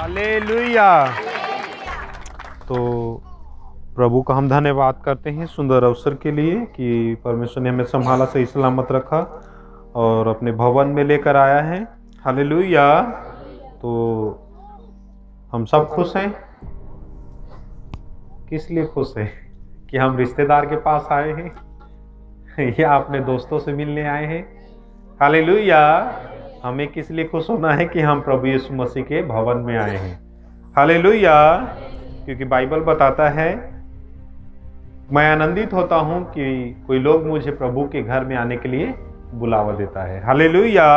Hallelujah. तो प्रभु का हम धन्यवाद करते हैं सुंदर अवसर के लिए कि परमेश्वर ने हमें संभाला, सही सलामत रखा और अपने भवन में लेकर आया है। हालेलुया। तो हम सब खुश हैं। किस लिए खुश हैं? कि हम रिश्तेदार के पास आए हैं या अपने दोस्तों से मिलने आए हैं? हालेलुया। हमें किस लिए खुश होना है? कि हम प्रभु यीशु मसीह के भवन में आए हैं। हालेलुया। क्योंकि बाइबल बताता है, मैं आनंदित होता हूं कि कोई लोग मुझे प्रभु के घर में आने के लिए बुलावा देता है। हालेलुया।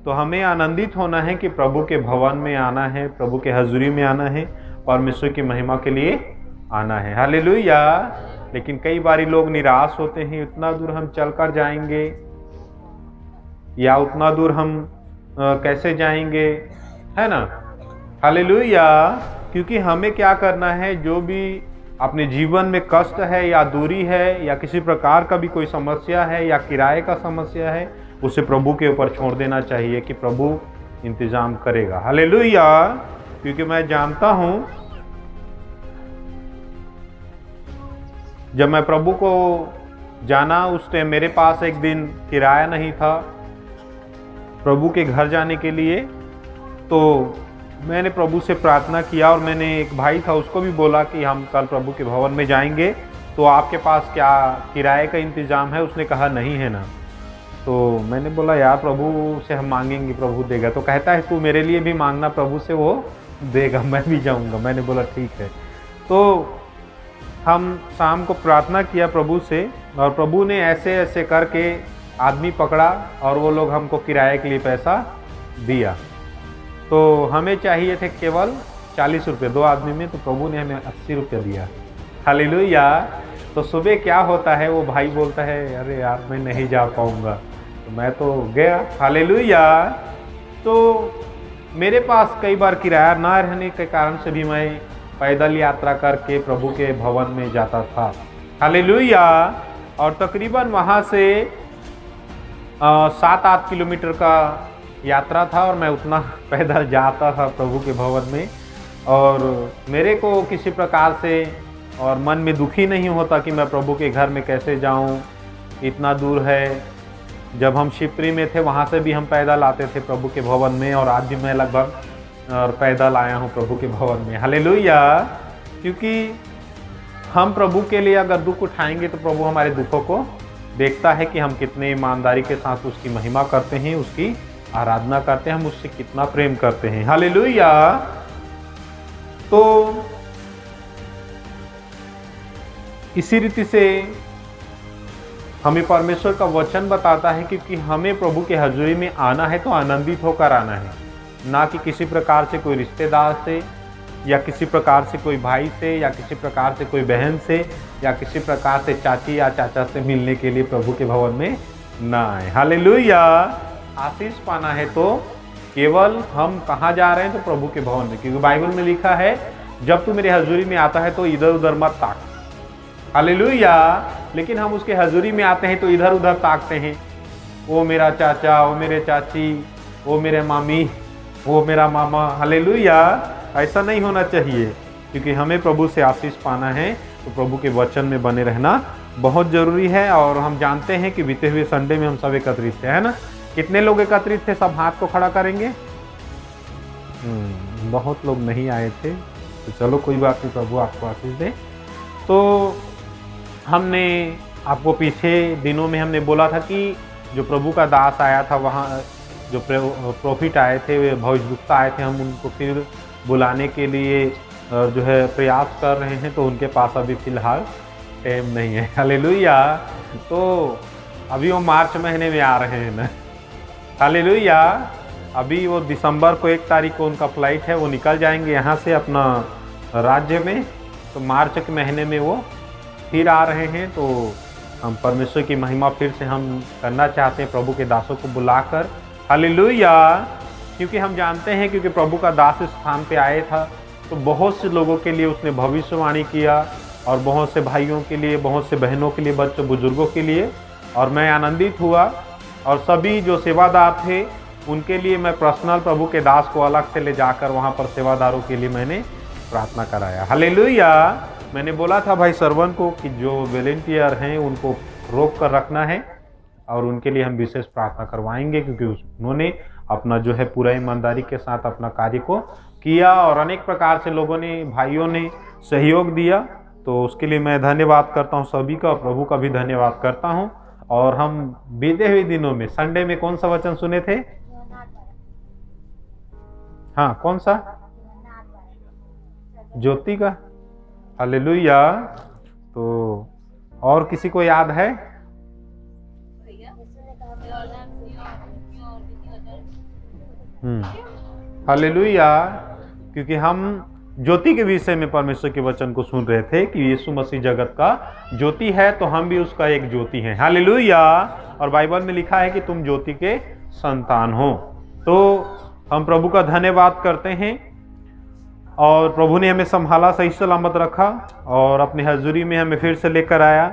तो हमें आनंदित होना है कि प्रभु के भवन में आना है, प्रभु के हजूरी में आना है, परमेश्वर की महिमा के लिए आना है। हालेलुया। लेकिन कई बारी लोग निराश होते हैं, इतना दूर हम चलकर जाएंगे या उतना दूर हम कैसे जाएंगे, है ना। हालेलुया। क्योंकि हमें क्या करना है, जो भी अपने जीवन में कष्ट है या दूरी है या किसी प्रकार का भी कोई समस्या है या किराए का समस्या है, उसे प्रभु के ऊपर छोड़ देना चाहिए कि प्रभु इंतजाम करेगा। हालेलुया। क्योंकि मैं जानता हूं, जब मैं प्रभु को जाना उस टाइम मेरे पास एक दिन किराया नहीं था प्रभु के घर जाने के लिए। तो मैंने प्रभु से प्रार्थना किया और मैंने एक भाई था उसको भी बोला कि हम कल प्रभु के भवन में जाएंगे, तो आपके पास क्या किराए का इंतज़ाम है? उसने कहा नहीं है ना। तो मैंने बोला यार प्रभु से हम मांगेंगे, प्रभु देगा। तो कहता है तू मेरे लिए भी मांगना प्रभु से, वो देगा, मैं भी जाऊंगा। मैंने बोला ठीक है। तो हम शाम को प्रार्थना किया प्रभु से और प्रभु ने ऐसे ऐसे करके आदमी पकड़ा और वो लोग हमको किराए के लिए पैसा दिया। तो हमें चाहिए थे केवल 40 रुपये 2 आदमी में, तो प्रभु ने हमें 80 रुपये दिया। हालेलुया। तो सुबह क्या होता है, वो भाई बोलता है अरे यार मैं नहीं जा पाऊँगा, तो मैं तो गया। हालेलुया। तो मेरे पास कई बार किराया ना रहने के कारण से भी मैं पैदल यात्रा करके प्रभु के भवन में जाता था। हालेलुया। और तकरीबन वहाँ से 7-8 किलोमीटर का यात्रा था और मैं उतना पैदल जाता था प्रभु के भवन में। और मेरे को किसी प्रकार से और मन में दुखी नहीं होता कि मैं प्रभु के घर में कैसे जाऊं, इतना दूर है। जब हम शिवपुरी में थे वहाँ से भी हम पैदल आते थे प्रभु के भवन में, और आज भी मैं लगभग और पैदल आया हूँ प्रभु के भवन में। हालेलुया। क्योंकि हम प्रभु के लिए अगर दुख उठाएंगे तो प्रभु हमारे दुखों को देखता है कि हम कितने ईमानदारी के साथ उसकी महिमा करते हैं, उसकी आराधना करते हैं, हम उससे कितना प्रेम करते हैं। हालेलुया। तो इसी रीति से हमें परमेश्वर का वचन बताता है क्योंकि हमें प्रभु के हजूरी में आना है तो आनंदित होकर आना है, ना कि किसी प्रकार से कोई रिश्तेदार से या किसी प्रकार से कोई भाई से या किसी प्रकार से कोई बहन से या किसी प्रकार से चाची या चाचा से मिलने के लिए प्रभु के भवन में ना आए। हालेलुया। आशीष पाना है तो केवल हम कहाँ जा रहे हैं? तो प्रभु के भवन में। क्योंकि बाइबल में लिखा है जब तू मेरे हजूरी में आता है तो इधर उधर मत ताक। हालेलुया। लेकिन हम उसके हजूरी में आते हैं तो इधर उधर ताकते हैं, वो मेरा चाचा, वो मेरे चाची, वो मेरे मामी, वो मेरा मामा। हालेलुया। ऐसा नहीं होना चाहिए, क्योंकि हमें प्रभु से आशीष पाना है तो प्रभु के वचन में बने रहना बहुत ज़रूरी है। और हम जानते हैं कि बीते हुए संडे में हम सब एकत्रित थे, है ना। कितने लोग एकत्रित थे? सब हाथ को खड़ा करेंगे। बहुत लोग नहीं आए थे, तो चलो कोई बात नहीं, प्रभु आपको आशीष दे। तो हमने आपको पीछे दिनों में हमने बोला था कि जो प्रभु का दास आया था, वहाँ जो प्रॉफिट आए थे, वे भविष्यवक्ता आए थे, हम उनको फिर बुलाने के लिए जो है प्रयास कर रहे हैं। तो उनके पास अभी फ़िलहाल टाइम नहीं है। हालेलुया। तो अभी वो मार्च महीने में आ रहे हैं ना। हालेलुया। अभी वो दिसंबर को 1 तारीख को उनका फ्लाइट है, वो निकल जाएंगे यहाँ से अपना राज्य में। तो मार्च के महीने में वो फिर आ रहे हैं। तो हम परमेश्वर की महिमा फिर से हम करना चाहते हैं प्रभु के दासों को बुलाकर। हालेलुया। क्योंकि हम जानते हैं क्योंकि प्रभु का दास इस स्थान पे आया था तो बहुत से लोगों के लिए उसने भविष्यवाणी किया, और बहुत से भाइयों के लिए, बहुत से बहनों के लिए, बच्चों बुजुर्गों के लिए। और मैं आनंदित हुआ। और सभी जो सेवादार थे उनके लिए मैं पर्सनल प्रभु के दास को अलग से ले जाकर वहाँ पर सेवादारों के लिए मैंने प्रार्थना कराया। हालेलुया। मैंने बोला था भाई सरवन को कि जो वॉलंटियर हैं उनको रोक कर रखना है और उनके लिए हम विशेष प्रार्थना करवाएंगे, क्योंकि उन्होंने अपना जो है पूरा ईमानदारी के साथ अपना कार्य को किया और अनेक प्रकार से लोगों ने, भाइयों ने सहयोग दिया। तो उसके लिए मैं धन्यवाद करता हूँ सभी का, प्रभु का भी धन्यवाद करता हूँ। और हम बीते हुए दिनों में संडे में कौन सा वचन सुने थे? हाँ, कौन सा? ज्योति का। हालेलुया। तो और किसी को याद है? हालेलुया। क्योंकि हम ज्योति के विषय में परमेश्वर के वचन को सुन रहे थे कि यीशु मसीह जगत का ज्योति है, तो हम भी उसका एक ज्योति हैं। हालेलुया। और बाइबल में लिखा है कि तुम ज्योति के संतान हो। तो हम प्रभु का धन्यवाद करते हैं और प्रभु ने हमें संभाला, सही सलामत रखा और अपनी हजूरी में हमें फिर से लेकर आया।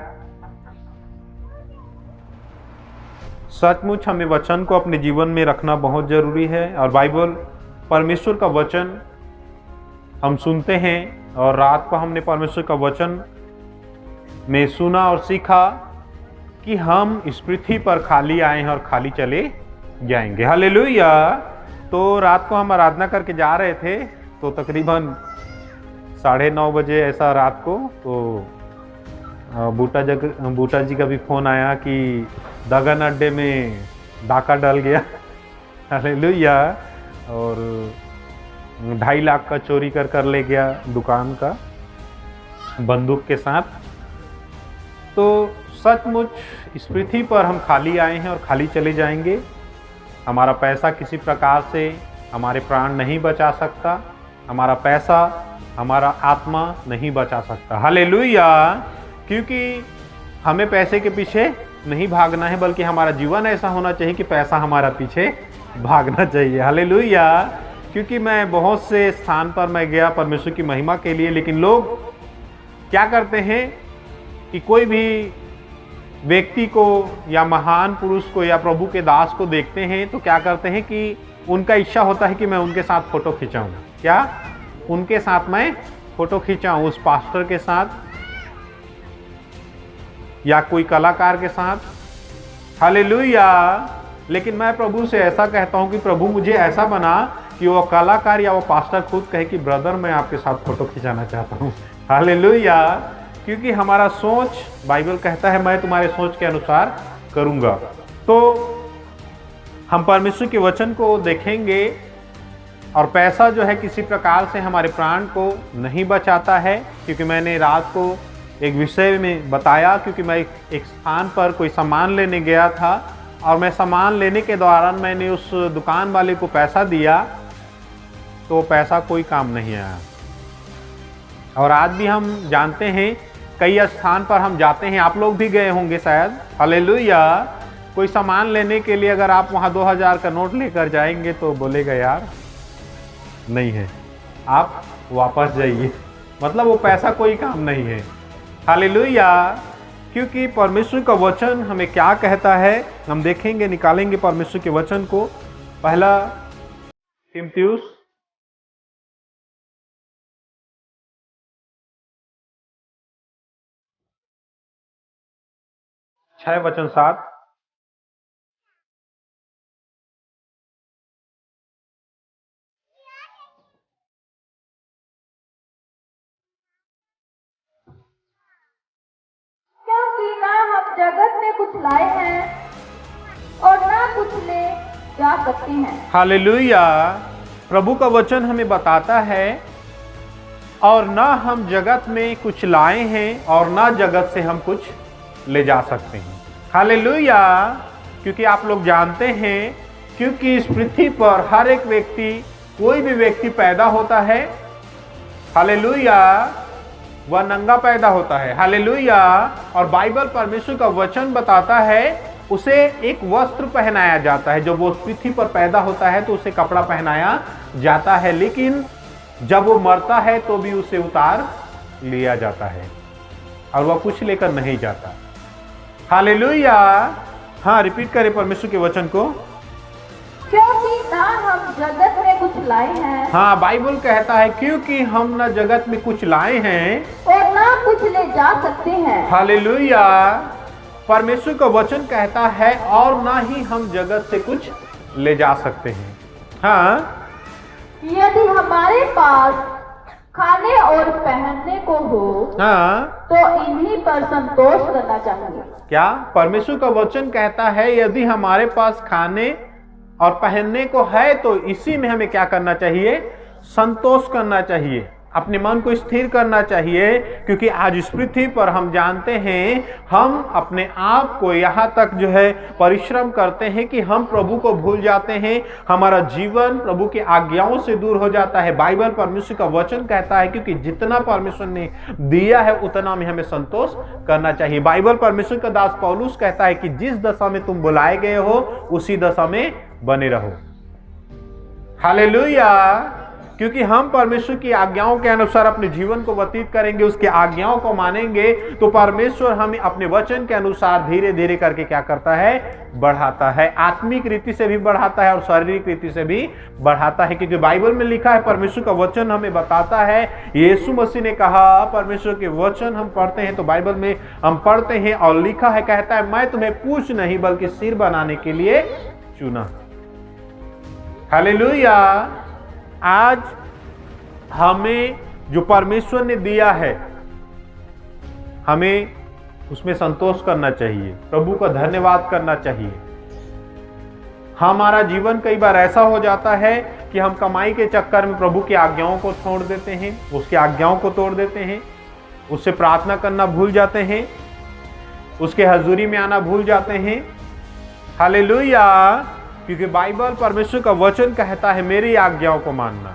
सचमुच हमें वचन को अपने जीवन में रखना बहुत जरूरी है। और बाइबल, परमेश्वर का वचन हम सुनते हैं और रात को हमने परमेश्वर का वचन में सुना और सीखा कि हम इस पृथ्वी पर खाली आए हैं और खाली चले जाएंगे। हालेलुया। तो रात को हम आराधना करके जा रहे थे, तो तकरीबन 9:30 बजे ऐसा रात को, तो बूटा जी का भी फ़ोन आया कि दगन अड्डे में डाका डल गया। हालेलुया। और 2.5 लाख का चोरी कर ले गया दुकान का बंदूक के साथ। तो सचमुच इस पृथ्वी पर हम खाली आए हैं और खाली चले जाएंगे। हमारा पैसा किसी प्रकार से हमारे प्राण नहीं बचा सकता, हमारा पैसा हमारा आत्मा नहीं बचा सकता। हालेलुया। क्योंकि हमें पैसे के पीछे नहीं भागना है, बल्कि हमारा जीवन ऐसा होना चाहिए कि पैसा हमारा पीछे भागना चाहिए। हालेलुया। क्योंकि मैं बहुत से स्थान पर मैं गया परमेश्वर की महिमा के लिए, लेकिन लोग क्या करते हैं कि कोई भी व्यक्ति को या महान पुरुष को या प्रभु के दास को देखते हैं तो क्या करते हैं कि उनका इच्छा होता है कि मैं उनके साथ फोटो खिंचाऊं। क्या? उनके साथ मैं फोटो खिंचाऊं, उस पास्टर के साथ या कोई कलाकार के साथ। हालेलुया। लेकिन मैं प्रभु से ऐसा कहता हूं कि प्रभु मुझे ऐसा बना कि वो कलाकार या वो पास्टर खुद कहे कि ब्रदर मैं आपके साथ फोटो खिंचाना चाहता हूं। हालेलुया। क्योंकि हमारा सोच, बाइबल कहता है मैं तुम्हारे सोच के अनुसार करूंगा। तो हम परमेश्वर के वचन को देखेंगे और पैसा जो है किसी प्रकार से हमारे प्राण को नहीं बचाता है। क्योंकि मैंने रात को एक विषय में बताया, क्योंकि मैं एक स्थान पर कोई सामान लेने गया था और मैं सामान लेने के दौरान मैंने उस दुकान वाले को पैसा दिया, तो पैसा कोई काम नहीं आया। और आज भी हम जानते हैं कई स्थान पर हम जाते हैं, आप लोग भी गए होंगे शायद। हालेलुया। कोई सामान लेने के लिए अगर आप वहाँ 2000 का नोट लेकर जाएंगे तो बोलेगा यार नहीं है, आप वापस जाइए। मतलब वो पैसा कोई काम नहीं है। हालेलुया। क्योंकि परमेश्वर का वचन हमें क्या कहता है हम देखेंगे, निकालेंगे परमेश्वर के वचन को। पहला तीमुथियुस 6:7। क्योंकि ना हम जगत में कुछ लाए हैं और ना कुछ ले जा सकते हैं। हालेलुया। प्रभु का वचन हमें बताता है और ना हम जगत में कुछ लाए हैं और ना जगत से हम कुछ ले जा सकते हैं। हालेलुया। क्योंकि आप लोग जानते हैं, क्योंकि इस पृथ्वी पर हर एक व्यक्ति, कोई भी व्यक्ति पैदा होता है, हालेलुया, वह नंगा पैदा होता है। हालेलुया। और बाइबल परमेश्वर का वचन बताता है उसे एक वस्त्र पहनाया जाता है। जब वो पृथ्वी पर पैदा होता है तो उसे कपड़ा पहनाया जाता है, लेकिन जब वो मरता है तो भी उसे उतार लिया जाता है और वह कुछ लेकर नहीं जाता। हालेलुया। हाँ, रिपीट करें परमेश्वर के वचन को। क्योंकि ना हम जगत में कुछ लाए हैं हाँ, बाइबल कहता है क्योंकि हम ना जगत में कुछ लाए हैं और ना कुछ ले जा सकते हैं। हालेलुया। परमेश्वर का वचन कहता है और ना ही हम जगत से कुछ ले जा सकते हैं। हाँ, यदि हमारे पास खाने और पहनने को हो हाँ, तो इन्हीं पर संतोष करना चाहिए। क्या परमेश्वर का वचन कहता है यदि हमारे पास खाने और पहनने को है तो इसी में हमें क्या करना चाहिए? संतोष करना चाहिए, अपने मन को स्थिर करना चाहिए। क्योंकि आज इस पृथ्वी पर हम जानते हैं, हम अपने आप को यहाँ तक जो है परिश्रम करते हैं कि हम प्रभु को भूल जाते हैं, हमारा जीवन प्रभु की आज्ञाओं से दूर हो जाता है। बाइबल परमेश्वर का वचन कहता है क्योंकि जितना परमेश्वर ने दिया है उतना में हमें संतोष करना चाहिए। बाइबल परमेश्वर का दास पौलुस कहता है कि जिस दशा में तुम बुलाए गए हो उसी दशा में बने रहो। हालेलुया। क्योंकि हम परमेश्वर की आज्ञाओं के अनुसार अपने जीवन को व्यतीत करेंगे, उसकी आज्ञाओं को मानेंगे, तो परमेश्वर हमें अपने वचन के अनुसार धीरे धीरे करके क्या करता है? बढ़ाता है। आत्मिक रीति से भी बढ़ाता है और शारीरिक रीति से भी बढ़ाता है। क्योंकि बाइबल में लिखा है, परमेश्वर का वचन हमें बताता है, यीशु मसीह ने कहा, परमेश्वर के वचन हम पढ़ते हैं तो बाइबल में हम पढ़ते हैं और लिखा है, कहता है मैं तुम्हें पूंछ नहीं बल्कि सिर बनाने के लिए चुना। हालेलुया। आज हमें जो परमेश्वर ने दिया है हमें उसमें संतोष करना चाहिए, प्रभु का धन्यवाद करना चाहिए। हमारा जीवन कई बार ऐसा हो जाता है कि हम कमाई के चक्कर में प्रभु की आज्ञाओं को छोड़ देते हैं, उसकी आज्ञाओं को तोड़ देते हैं, उससे प्रार्थना करना भूल जाते हैं, उसके हजूरी में आना भूल जाते हैं। हालेलुया। क्योंकि बाइबल परमेश्वर का वचन कहता है मेरी आज्ञाओं को मानना।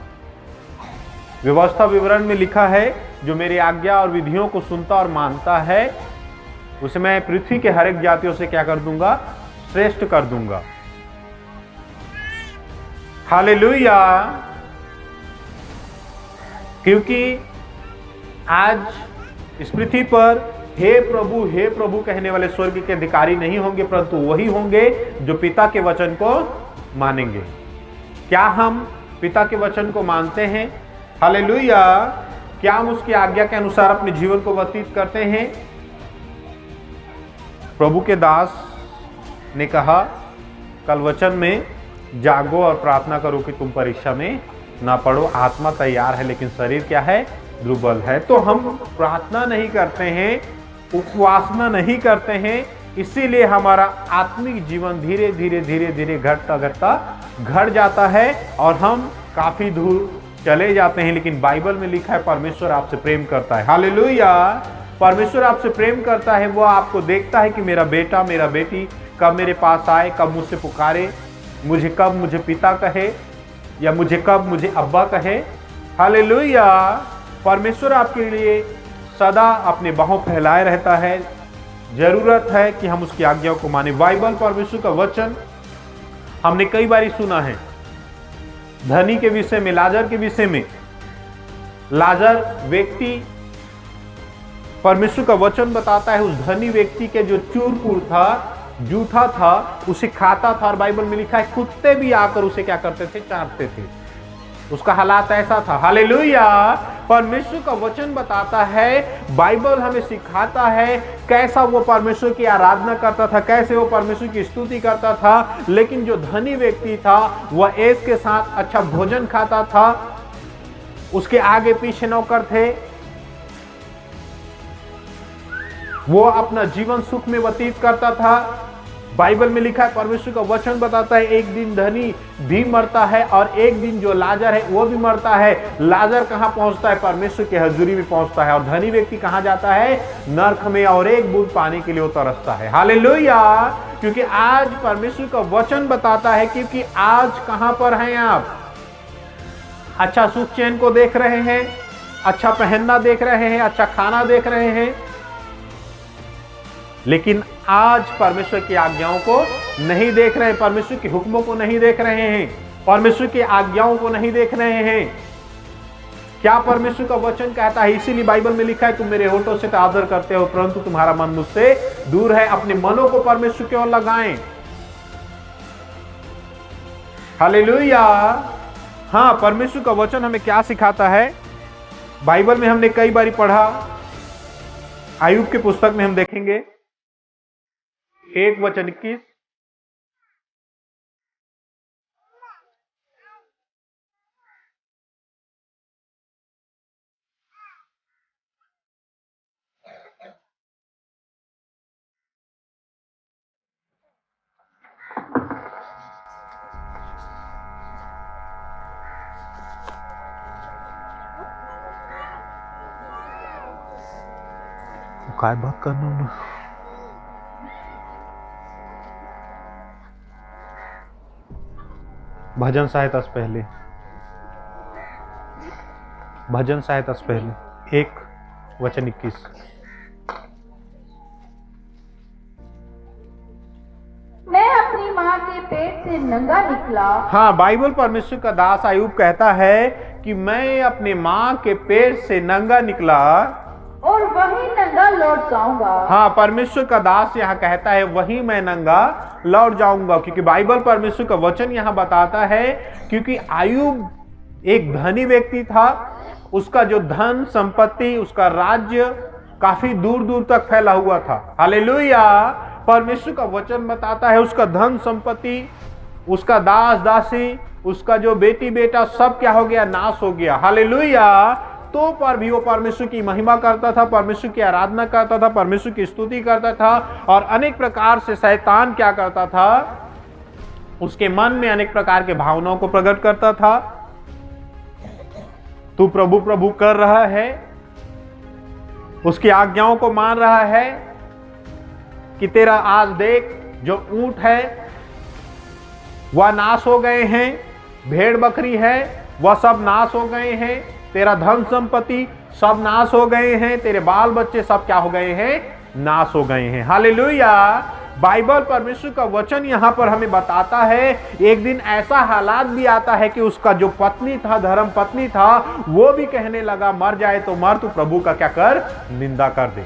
व्यवस्था विवरण में लिखा है, जो मेरी आज्ञा और विधियों को सुनता और मानता है उसे मैं पृथ्वी के हर एक जातियों से क्या कर दूंगा? श्रेष्ठ कर दूंगा। हालेलुया। क्योंकि आज इस पृथ्वी पर हे प्रभु कहने वाले स्वर्ग के अधिकारी नहीं होंगे, परंतु वही होंगे जो पिता के वचन को मानेंगे। क्या हम पिता के वचन को मानते हैं? हालेलुया। क्या हम उसकी आज्ञा के अनुसार अपने जीवन को व्यतीत करते हैं? प्रभु के दास ने कहा कल वचन में, जागो और प्रार्थना करो कि तुम परीक्षा में ना पड़ो। आत्मा तैयार है लेकिन शरीर क्या है? दुर्बल है। तो हम प्रार्थना नहीं करते हैं, उपवासना नहीं करते हैं, इसीलिए हमारा आत्मिक जीवन धीरे धीरे घटता घट जाता है और हम काफी दूर चले जाते हैं। लेकिन बाइबल में लिखा है परमेश्वर आपसे प्रेम करता है। हालेलुया। परमेश्वर आपसे प्रेम करता है, वो आपको देखता है कि मेरा बेटा मेरा बेटी कब मेरे पास आए, कब मुझसे पुकारे, कब मुझे पिता कहे या कब मुझे अब्बा कहे। हालेलुया। परमेश्वर आपके लिए सदा अपने बाहों फैलाए रहता है। जरूरत है कि हम उसकी आज्ञाओं को माने। बाइबल परमेश्वर का वचन हमने कई बार सुना है, धनी के विषय में, लाजर के विषय में। लाजर व्यक्ति, परमेश्वर का वचन बताता है, उस धनी व्यक्ति के जो चूर-पूर था, जूठा था, उसे खाता था और बाइबल में लिखा है कुत्ते भी आकर उसे क्या करते थे? चाटते थे। उसका हालात ऐसा था। हालेलुया। परमेश्वर का वचन बताता है, बाइबल हमें सिखाता है कैसा वो परमेश्वर की आराधना करता था, कैसे वो परमेश्वर की स्तुति करता था। लेकिन जो धनी व्यक्ति था वह ऐश के साथ अच्छा भोजन खाता था, उसके आगे पीछे नौकर थे, वो अपना जीवन सुख में व्यतीत करता था। बाइबल में लिखा है, परमेश्वर का वचन बताता है एक दिन धनी भी मरता है और एक दिन जो लाजर है वो भी मरता है। लाजर कहाँ पहुंचता है? परमेश्वर की हजूरी में पहुंचता है। और धनी व्यक्ति कहाँ जाता है? नरक में, और एक बूंद पानी के लिए वो तरसता है। हालेलुया। क्योंकि आज परमेश्वर का वचन बताता है, क्योंकि आज कहां पर हैं आप? अच्छा सुख चैन को देख रहे हैं, अच्छा पहनना देख रहे हैं, अच्छा खाना देख रहे हैं, लेकिन आज परमेश्वर की आज्ञाओं को नहीं देख रहे हैं, परमेश्वर के हुक्मों को नहीं देख रहे हैं, परमेश्वर की आज्ञाओं को नहीं देख रहे हैं। क्या परमेश्वर का वचन कहता है? इसीलिए बाइबल में लिखा है, तुम मेरे होठों से तो आदर करते हो परंतु तुम्हारा मन मुझसे दूर है। अपने मनों को परमेश्वर की ओर लगाएं। हालेलुया। हाँ, परमेश्वर का वचन हमें क्या सिखाता है? बाइबल में हमने कई बार पढ़ा, आयुब के पुस्तक में हम देखेंगे 1:21। काय बात करना ना। भजन सहायता से पहले, भजन सहायता से पहले 1:21। मैं अपनी माँ के पेट से नंगा निकला। हाँ, बाइबल परमेश्वर का दास आयुब कहता है कि मैं अपने माँ के पेट से नंगा निकला और वही नंगा लौट जाऊंगा। हाँ, परमेश्वर का दास यहाँ कहता है वही मैं नंगा लौट जाऊंगा, क्योंकि बाइबल परमेश्वर का वचन यहाँ बताता है, क्योंकि आयुब एक धनी व्यक्ति था, उसका जो धन संपत्ति, उसका राज्य काफी दूर दूर तक फैला हुआ था। हालेलुया। परमेश्वर का वचन बताता है उसका धन संपत्ति, उसका दास दासी, उसका जो बेटी बेटा सब क्या हो गया? नाश हो गया। हालेलुया। तो पर भी वो परमेश्वर की महिमा करता था, परमेश्वर की आराधना करता था, परमेश्वर की स्तुति करता था, और अनेक प्रकार से शैतान क्या करता था? उसके मन में अनेक प्रकार के भावनाओं को प्रकट करता था। तू प्रभु प्रभु कर रहा है, उसकी आज्ञाओं को मान रहा है कि तेरा आज देख जो ऊंट है वह नाश हो गए हैं, भेड़ बकरी है वह सब नाश हो गए हैं, तेरा धन संपत्ति सब नाश हो गए हैं, तेरे बाल बच्चे सब क्या हो गए हैं? नाश हो गए हैं। हालेलुया। बाइबल परमेश्वर का वचन यहाँ पर हमें बताता है एक दिन ऐसा हालात भी आता है कि उसका जो पत्नी था, धर्म पत्नी था, वो भी कहने लगा मर जाए तो मर, तू प्रभु का क्या कर? निंदा कर दे।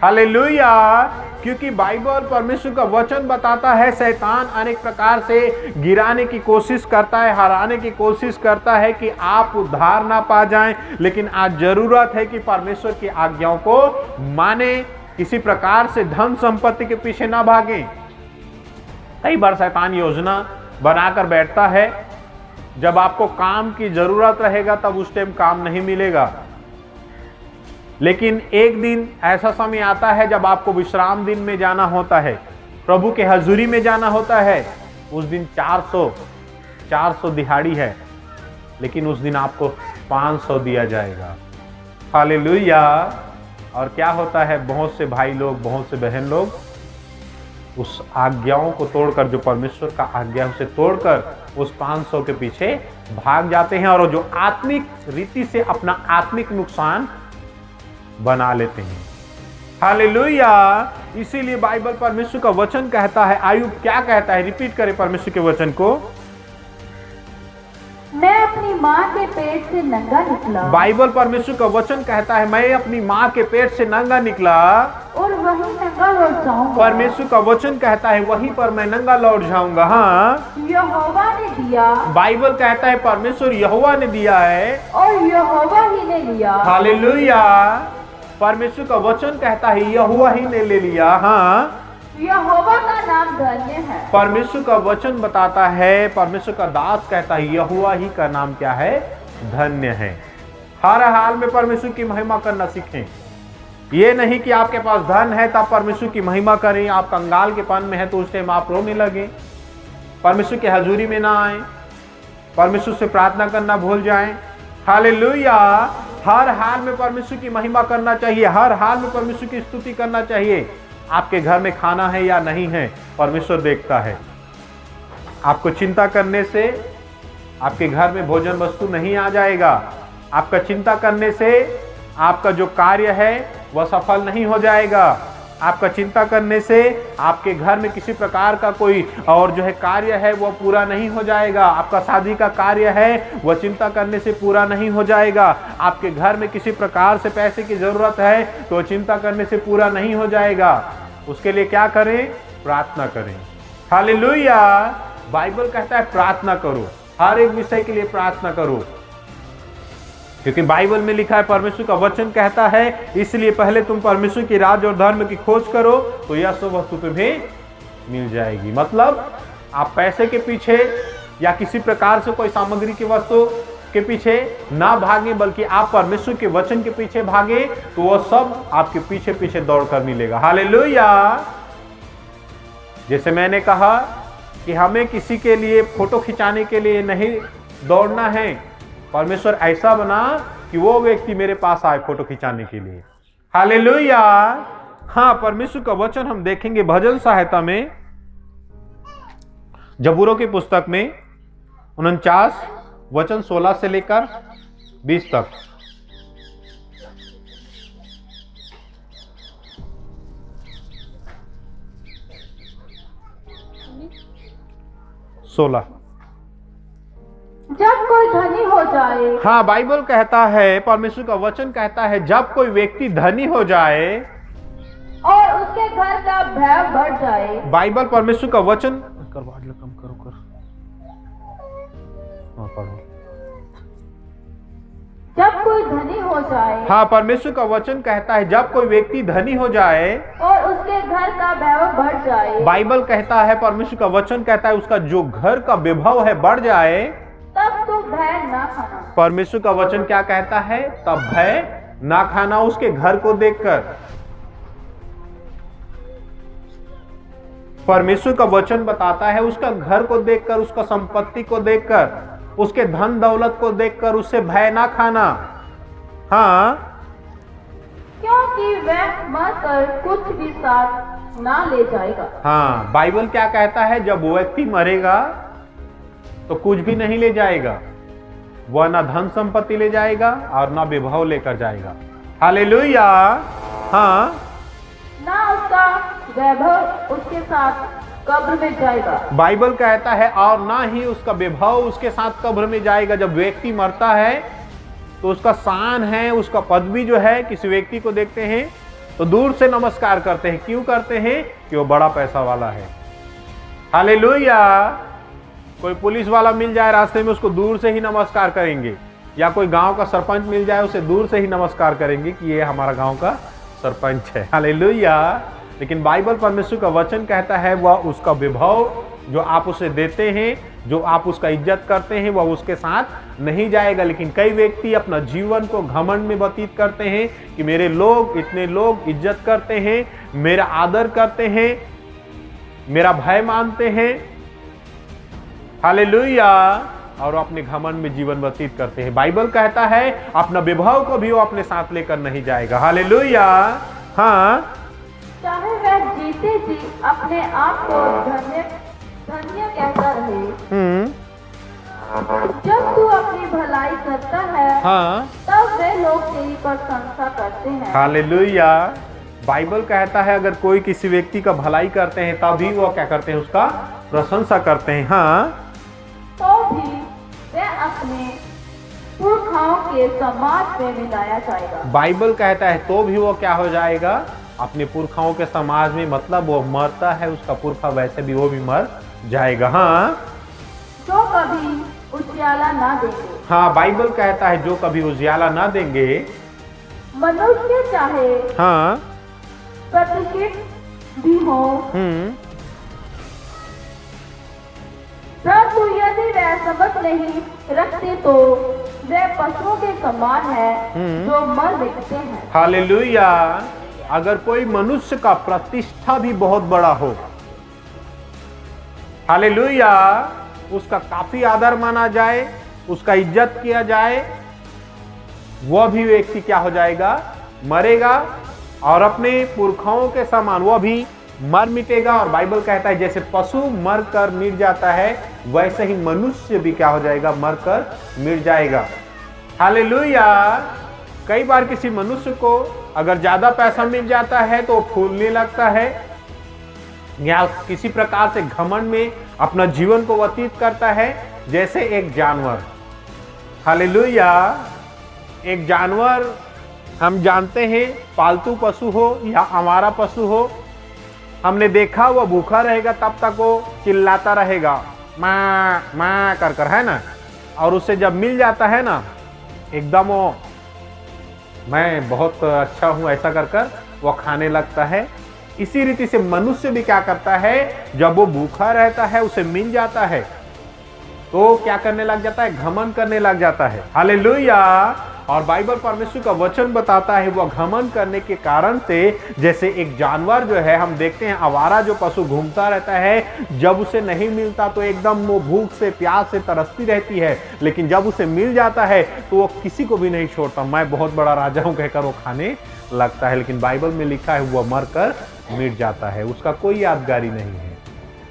हालेलुया। क्योंकि बाइबल परमेश्वर का वचन बताता है शैतान अनेक प्रकार से गिराने की कोशिश करता है, हराने की कोशिश करता है कि आप उद्धार ना पा जाएं, लेकिन आज जरूरत है कि परमेश्वर की आज्ञाओं को माने, किसी प्रकार से धन संपत्ति के पीछे ना भागें। कई बार शैतान योजना बनाकर बैठता है, जब आपको काम की जरूरत रहेगा तब उस टाइम काम नहीं मिलेगा, लेकिन एक दिन ऐसा समय आता है जब आपको विश्राम दिन में जाना होता है, प्रभु के हजूरी में जाना होता है। उस दिन 400 दिहाड़ी है, लेकिन उस दिन आपको 500 दिया जाएगा। हालेलुया। और क्या होता है? बहुत से भाई लोग, बहुत से बहन लोग उस आज्ञाओं को तोड़कर, जो परमेश्वर का आज्ञा उसे तोड़कर उस 500 के पीछे भाग जाते हैं, और जो आत्मिक रीति से अपना आत्मिक नुकसान बना लेते हैं। हालेलुया। इसीलिए बाइबल परमेश्वर का वचन कहता है, आयुब क्या कहता है? रिपीट करें परमेश्वर के वचन को। मैं अपनी माँ के पेट से नंगा निकला। बाइबल परमेश्वर का वचन कहता है मैं अपनी माँ के पेट से नंगा निकला और वहीं नंगा लौट जाऊंगा। परमेश्वर का वचन कहता है वहीं पर मैं नंगा लौट जाऊंगा। हाँ, यहोवा ने दिया। बाइबल कहता है परमेश्वर यहोवा ने दिया है और यहोवा ही ने लिया। हालेलुया। परमेश्वर का वचन कहता है यहोवा ही ने ले लिया। हाँ, यहोवा का नाम धन्य है। परमेश्वर का वचन बताता है, परमेश्वर का दास कहता है यहोवा ही का नाम क्या है? धन्य है। हर हाल में परमेश्वर की महिमा करना सीखें। ये नहीं कि आपके पास धन है तब परमेश्वर की महिमा करें, आप कंगाल के पन में है तो उस टाइम आप रोने लगे, परमेश्वर की हजूरी में ना आए, परमेश्वर से प्रार्थना करना भूल जाएं। हालेलुया। हर हाल में परमेश्वर की महिमा करना चाहिए, हर हाल में परमेश्वर की स्तुति करना चाहिए। आपके घर में खाना है या नहीं है, परमेश्वर देखता है। आपको चिंता करने से आपके घर में भोजन वस्तु नहीं आ जाएगा। आपका चिंता करने से आपका जो कार्य है वह सफल नहीं हो जाएगा। आपका चिंता करने से आपके घर में किसी प्रकार का कोई और जो है कार्य है वह पूरा नहीं हो जाएगा। आपका शादी का कार्य है वह चिंता करने से पूरा नहीं हो जाएगा। आपके घर में किसी प्रकार से पैसे की जरूरत है तो चिंता करने से पूरा नहीं हो जाएगा। उसके लिए क्या करें? प्रार्थना करें। हालेलुया। बाइबल कहता है प्रार्थना करो, हर एक विषय के लिए प्रार्थना करो, क्योंकि बाइबल में लिखा है, परमेश्वर का वचन कहता है, इसलिए पहले तुम परमेश्वर की राज्य और धर्म की खोज करो तो यह सब वस्तु तुम्हें मिल जाएगी। मतलब आप पैसे के पीछे या किसी प्रकार से कोई सामग्री की वस्तु के पीछे ना भागे, बल्कि आप परमेश्वर के वचन के पीछे भागे तो वह सब आपके पीछे पीछे दौड़कर मिलेगा। हालेलुया। जैसे मैंने कहा कि हमें किसी के लिए फोटो खिंचाने के लिए नहीं दौड़ना है, परमेश्वर ऐसा बना कि वो व्यक्ति मेरे पास आए फोटो खिंचाने के लिए। हालेलुया। हाँ, परमेश्वर का वचन हम देखेंगे भजन सहायता में, जबूरों की पुस्तक में 49 वचन 16 से लेकर 20 तक। जब कोई धनी हो जाए, हाँ, बाइबल कहता है, परमेश्वर का वचन कहता है, जब कोई व्यक्ति धनी हो जाए और उसके घर का भय बढ़ जाए। बाइबल परमेश्वर का वचन कम करो कर पढ़ो। जब कोई धनी हो जाए, हाँ, परमेश्वर का वचन कहता है, जब कोई व्यक्ति धनी हो जाए और उसके घर का वैभव बढ़ जाए। बाइबल कहता है, परमेश्वर का वचन कहता है, उसका जो घर का वैभव है बढ़ जाए, तब तो भय ना खाना। परमेश्वर का वचन क्या कहता है? तब भय ना खाना उसके घर को देखकर। परमेश्वर का वचन बताता है, उसका घर को देखकर, उसका संपत्ति को देखकर, उसके धन दौलत को देखकर उससे भय ना खाना। हाँ, क्योंकि वह मरकर कुछ भी साथ ना ले जाएगा। हाँ, बाइबल क्या कहता है? जब वो व्यक्ति मरेगा तो कुछ भी नहीं ले जाएगा, वह ना धन संपत्ति ले जाएगा और ना विभव लेकर जाएगा। हालेलुया। हाँ, ना उसका वैभव उसके साथ कब्र में जाएगा। बाइबल कहता है, और ना ही उसका विभव उसके साथ कब्र में जाएगा। जब व्यक्ति मरता है तो उसका शान है, उसका पदवी जो है, किसी व्यक्ति को देखते हैं तो दूर से नमस्कार करते हैं। क्यों करते हैं? कि वो बड़ा पैसा वाला है। हालेलुया। कोई पुलिस वाला मिल जाए रास्ते में, उसको दूर से ही नमस्कार करेंगे, या कोई गांव का सरपंच मिल जाए, उसे दूर से ही नमस्कार करेंगे कि ये हमारा गांव का सरपंच है। हालेलुया। लेकिन बाइबल परमेश्वर का वचन कहता है, वह उसका विभव जो आप उसे देते हैं, जो आप उसका इज्जत करते हैं, वह उसके साथ नहीं जाएगा। लेकिन कई व्यक्ति अपना जीवन को घमंड में व्यतीत करते हैं कि मेरे लोग, इतने लोग इज्जत करते हैं, मेरा आदर करते हैं, मेरा भय मानते हैं। हालेलुया। और अपने घमंड में जीवन व्यतीत करते हैं। बाइबल कहता है, अपना विभव को भी वो अपने साथ लेकर नहीं जाएगा। हालेलुया। हाँ, चाहे वह जीते जी अपने आप को धन्य धन्य कहता रहे। जब तू अपनी भलाई करता है, हाँ, तब वे लोग तेरी प्रशंसा करते हैं। हालेलुया। बाइबल कहता है, अगर कोई किसी व्यक्ति का भलाई करते हैं तभी वो क्या करते हैं? उसका प्रशंसा करते हैं। हाँ, तो भी वह अपने पुरखाओं के समाज में मिलाया जाएगा। बाइबल कहता है, तो भी वो क्या हो जाएगा? अपने पुरखाओं के समाज में। मतलब वो मरता है, उसका पुरखा वैसे भी वो भी मर जाएगा। हाँ, जो कभी उजियाला ना देंगे। हाँ, बाइबल कहता है, जो कभी उजियाला ना देंगे। मनुष्य चाहे हाँ, प्रतिष्ठित भी हो, परंतु यदि वे समझ नहीं रखते तो वे पशुओं के समान है जो मर मिटते हैं। हालेलुया। अगर कोई मनुष्य का प्रतिष्ठा भी बहुत बड़ा हो, हालेलुया, उसका काफी आदर माना जाए, उसका इज्जत किया जाए, वह भी व्यक्ति क्या हो जाएगा? मरेगा, और अपने पुरखाओं के समान वह भी मर मिटेगा। और बाइबल कहता है, जैसे पशु मर कर मिट जाता है, वैसे ही मनुष्य भी क्या हो जाएगा? मर कर मिट जाएगा। हालेलुया। कई बार किसी मनुष्य को अगर ज्यादा पैसा मिल जाता है तो फूलने लगता है, या किसी प्रकार से घमंड में अपना जीवन को व्यतीत करता है, जैसे एक जानवर। हालेलुया। एक जानवर हम जानते हैं, पालतू पशु हो या आवारा पशु हो, हमने देखा वो भूखा रहेगा तब तक वो चिल्लाता रहेगा, माँ माँ कर कर, है ना, और उसे जब मिल जाता है ना एकदम वो मैं बहुत अच्छा हूं ऐसा कर कर वो खाने लगता है। इसी रीति से मनुष्य भी क्या करता है, जब वो भूखा रहता है उसे मिल जाता है तो क्या करने लग जाता है, घमंड करने लग जाता है। हालेलुया। और बाइबल परमेश्वर का वचन बताता है वो घमंड करने के कारण से, जैसे एक जानवर जो है हम देखते हैं आवारा जो पशु घूमता रहता है, जब उसे नहीं मिलता तो एकदम वो भूख से प्यास से तरसती रहती है, लेकिन जब उसे मिल जाता है तो वो किसी को भी नहीं छोड़ता, मैं बहुत बड़ा राजा हूं कहकर वो खाने लगता है। लेकिन बाइबल में लिखा है वो मरकर मिट जाता है, उसका कोई यादगारी नहीं है।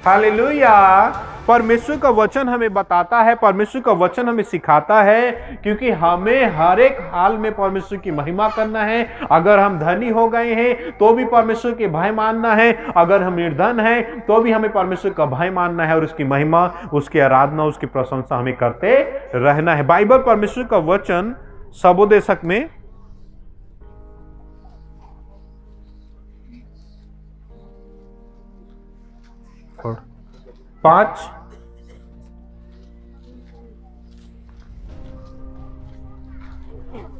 हालेलुया। परमेश्वर का वचन हमें बताता है, परमेश्वर का वचन हमें सिखाता है, क्योंकि हमें हर एक हाल में परमेश्वर की महिमा करना है। अगर हम धनी हो गए हैं तो भी परमेश्वर के भय मानना है, अगर हम निर्धन हैं तो भी हमें परमेश्वर का भय मानना है और उसकी महिमा, उसकी आराधना, उसकी प्रशंसा हमें करते रहना है। बाइबल परमेश्वर का वचन सबोदेशक में 5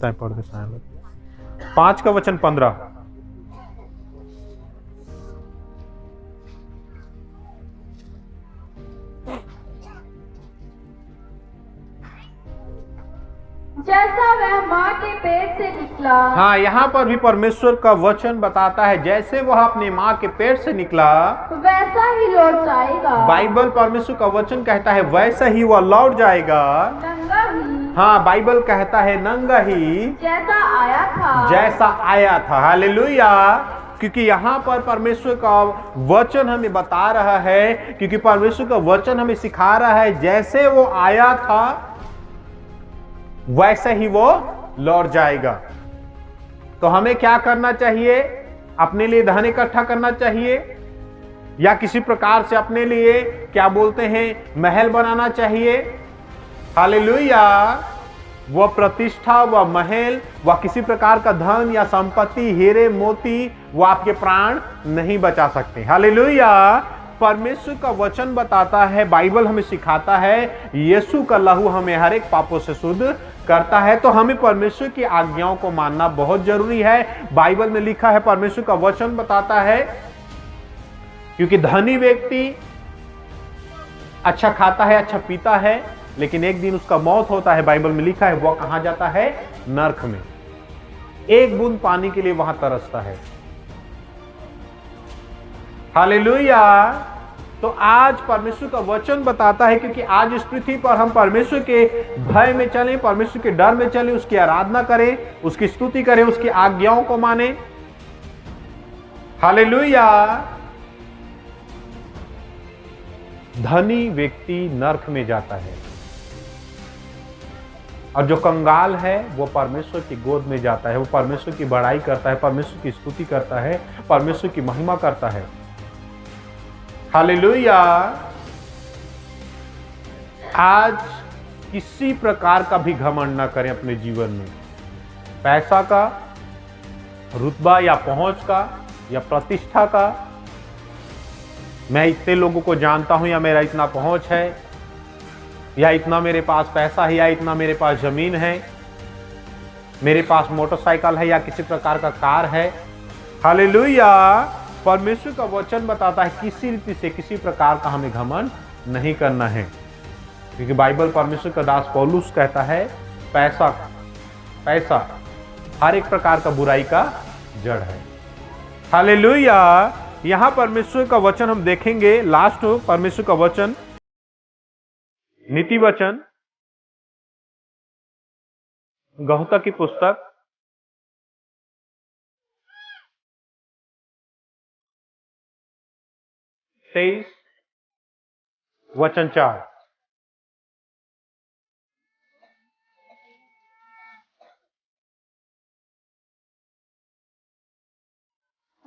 पढ़ दे 5 का वचन 15। जैसा वह माँ के पेट से निकला। हाँ, यहाँ पर भी परमेश्वर का वचन बताता है जैसे वह अपने माँ के पेट से निकला वैसा ही लौट जाएगा। बाइबल परमेश्वर का वचन कहता है वैसा ही वह लौट जाएगा, नंगा ही। हाँ, बाइबल कहता है नंगा ही जैसा आया था। जैसा आया था। हालेलुया। क्योंकि यहाँ पर परमेश्वर का वचन हमें बता रहा है, क्योंकि परमेश्वर का वचन हमें सिखा रहा है जैसे वो आया था वैसे ही वो लौट जाएगा। तो हमें क्या करना चाहिए, अपने लिए धन इकट्ठा करना चाहिए या किसी प्रकार से अपने लिए क्या बोलते हैं महल बनाना चाहिए। हालेलुया। वह प्रतिष्ठा, वह महल, वह किसी प्रकार का धन या संपत्ति, हीरे मोती, वो आपके प्राण नहीं बचा सकते। हालेलुया। परमेश्वर का वचन बताता है, बाइबल हमें सिखाता है यीशु का लहू हमें हर एक पापों से शुद्ध करता है। तो हमें परमेश्वर की आज्ञाओं को मानना बहुत जरूरी है। बाइबल में लिखा है, परमेश्वर का वचन बताता है, क्योंकि धनी व्यक्ति अच्छा खाता है, अच्छा पीता है, लेकिन एक दिन उसका मौत होता है। बाइबल में लिखा है वह कहां जाता है, नरक में, एक बूंद पानी के लिए वहां तरसता है। हालेलुया। तो आज परमेश्वर का वचन बताता है, क्योंकि आज इस पृथ्वी पर हम परमेश्वर के भय में चलें, परमेश्वर के डर में चलें, उसकी आराधना करें, उसकी स्तुति करें, उसकी आज्ञाओं को माने। हालेलुया। धनी व्यक्ति नरक में जाता है और जो कंगाल है वो परमेश्वर की गोद में जाता है, वो परमेश्वर की बड़ाई करता है, परमेश्वर की स्तुति करता है, परमेश्वर की महिमा करता है। हालेलुया। आज किसी प्रकार का भी घमंड ना करें अपने जीवन में, पैसा का, रुतबा या पहुंच का या प्रतिष्ठा का। मैं इतने लोगों को जानता हूं, या मेरा इतना पहुंच है, या इतना मेरे पास पैसा है, या इतना मेरे पास जमीन है, मेरे पास मोटरसाइकिल है, या किसी प्रकार का कार है। हालेलुया। परमेश्वर का वचन बताता है किसी रीति से, किसी प्रकार का हमें घमंड नहीं करना है, क्योंकि बाइबल परमेश्वर का दास पौलुस कहता है पैसा हर एक प्रकार का बुराई का जड़ है। हालेलुया। यहां परमेश्वर का वचन हम देखेंगे, लास्ट परमेश्वर का वचन नीति वचन, गहुता की पुस्तक 23 वचन 4।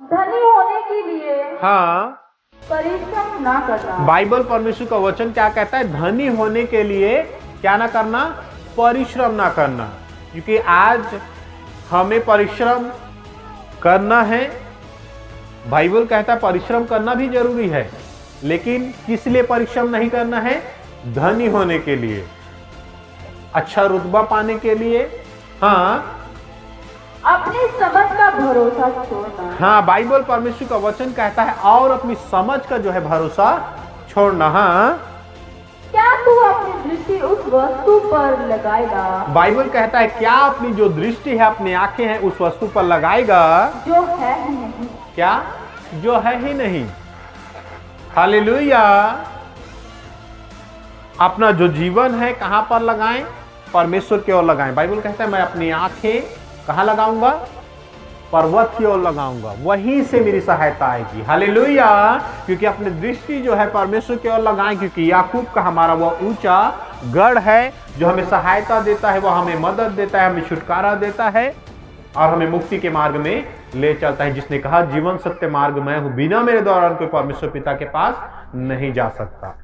धनी होने के लिए हाँ, परिश्रम ना करना। बाइबल परमेश्वर का वचन क्या कहता है, धनी होने के लिए क्या ना करना, परिश्रम ना करना। क्योंकि आज हमें परिश्रम करना है, बाइबल कहता है परिश्रम करना भी जरूरी है, लेकिन किस लिए परिश्रम नहीं करना है? धनी होने के लिए, अच्छा रुतबा पाने के लिए। हाँ, अपनी समझ का भरोसा छोड़ना। हाँ, बाइबल परमेश्वर का वचन कहता है और अपनी समझ का जो है भरोसा छोड़ना। हाँ, क्या तू अपनी दृष्टि उस वस्तु पर लगाएगा? बाइबल कहता है क्या अपनी जो दृष्टि है, अपनी आंखें हैं, उस वस्तु पर लगाएगा जो है ही नहीं। क्या? जो है ही नहीं। हालेलुया। अपना जो जीवन है कहां पर लगाएं? परमेश्वर की ओर लगाएं। बाइबल कहता है मैं अपनी आंखें कहां लगाऊंगा? पर्वत की ओर लगाऊंगा, वहीं से मेरी सहायता आएगी। हालेलुया। क्योंकि अपनी दृष्टि जो है परमेश्वर की ओर लगाएं, क्योंकि याकूब का हमारा वो ऊंचा गढ़ है जो हमें सहायता देता है, वो हमें मदद देता है, हमें छुटकारा देता है और हमें मुक्ति के मार्ग में ले चलता है। जिसने कहा जीवन सत्य मार्ग मैं हूं, बिना मेरे द्वारा कोई परमेश्वर पिता के पास नहीं जा सकता।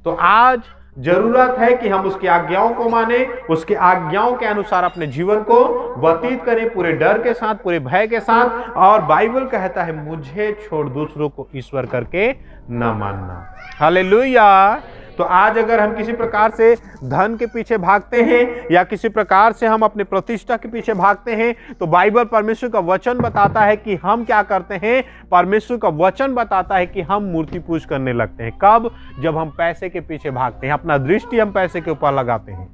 तो आज जरूरत है कि हम उसकी आज्ञाओं को माने, उसकी आज्ञाओं के अनुसार अपने जीवन को व्यतीत करें, पूरे डर के साथ, पूरे भय के साथ। और बाइबल कहता है मुझे छोड़ दूसरों को ईश्वर करके न मानना। हालेलुया। तो आज अगर हम किसी प्रकार से धन के पीछे भागते हैं या किसी प्रकार से हम अपने प्रतिष्ठा के पीछे भागते हैं, तो बाइबल परमेश्वर का वचन बताता है कि हम क्या करते हैं। परमेश्वर का वचन बताता है कि हम मूर्ति पूजा करने लगते हैं। कब? जब हम पैसे के पीछे भागते हैं, अपना दृष्टि हम पैसे के ऊपर लगाते हैं।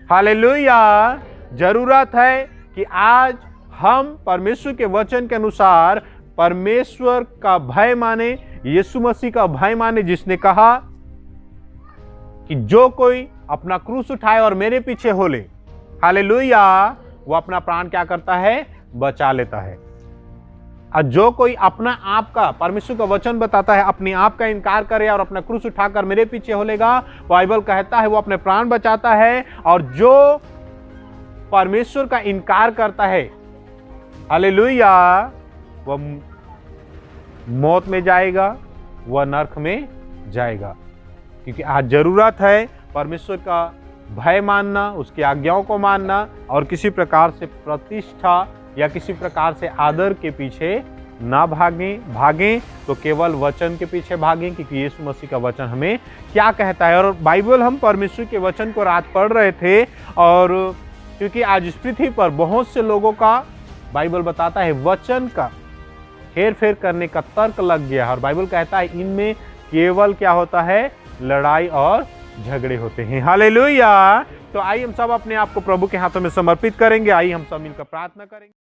हालेलुया। जरूरत है कि आज हम परमेश्वर के वचन के अनुसार परमेश्वर का भय माने, यीशु मसीह का भय माने, जिसने कहा कि जो कोई अपना क्रूस उठाए और मेरे पीछे हो ले, हालेलुया, वो अपना प्राण क्या करता है? बचा लेता है। और जो कोई अपना आप का, परमेश्वर का वचन बताता है, अपने आप का इनकार करे और अपना क्रूस उठाकर मेरे पीछे हो लेगा, बाइबल कहता है वो अपने प्राण बचाता है। और जो परमेश्वर का इनकार करता है, हालेलुया, वह मौत में जाएगा, वह नरक में जाएगा। क्योंकि आज जरूरत है परमेश्वर का भय मानना, उसकी आज्ञाओं को मानना और किसी प्रकार से प्रतिष्ठा या किसी प्रकार से आदर के पीछे ना भागें तो केवल वचन के पीछे भागें। क्योंकि यीशु मसीह का वचन हमें क्या कहता है। और बाइबल, हम परमेश्वर के वचन को रात पढ़ रहे थे, और क्योंकि आज इस पृथ्वी पर बहुत से लोगों का, बाइबल बताता है, वचन का हेर फेर करने का तर्क लग गया है। और बाइबल कहता है इनमें केवल क्या होता है? लड़ाई और झगड़े होते हैं। हालेलुया। तो आइए हम सब अपने आप को प्रभु के हाथों में समर्पित करेंगे। आइए हम सब मिलकर प्रार्थना करेंगे।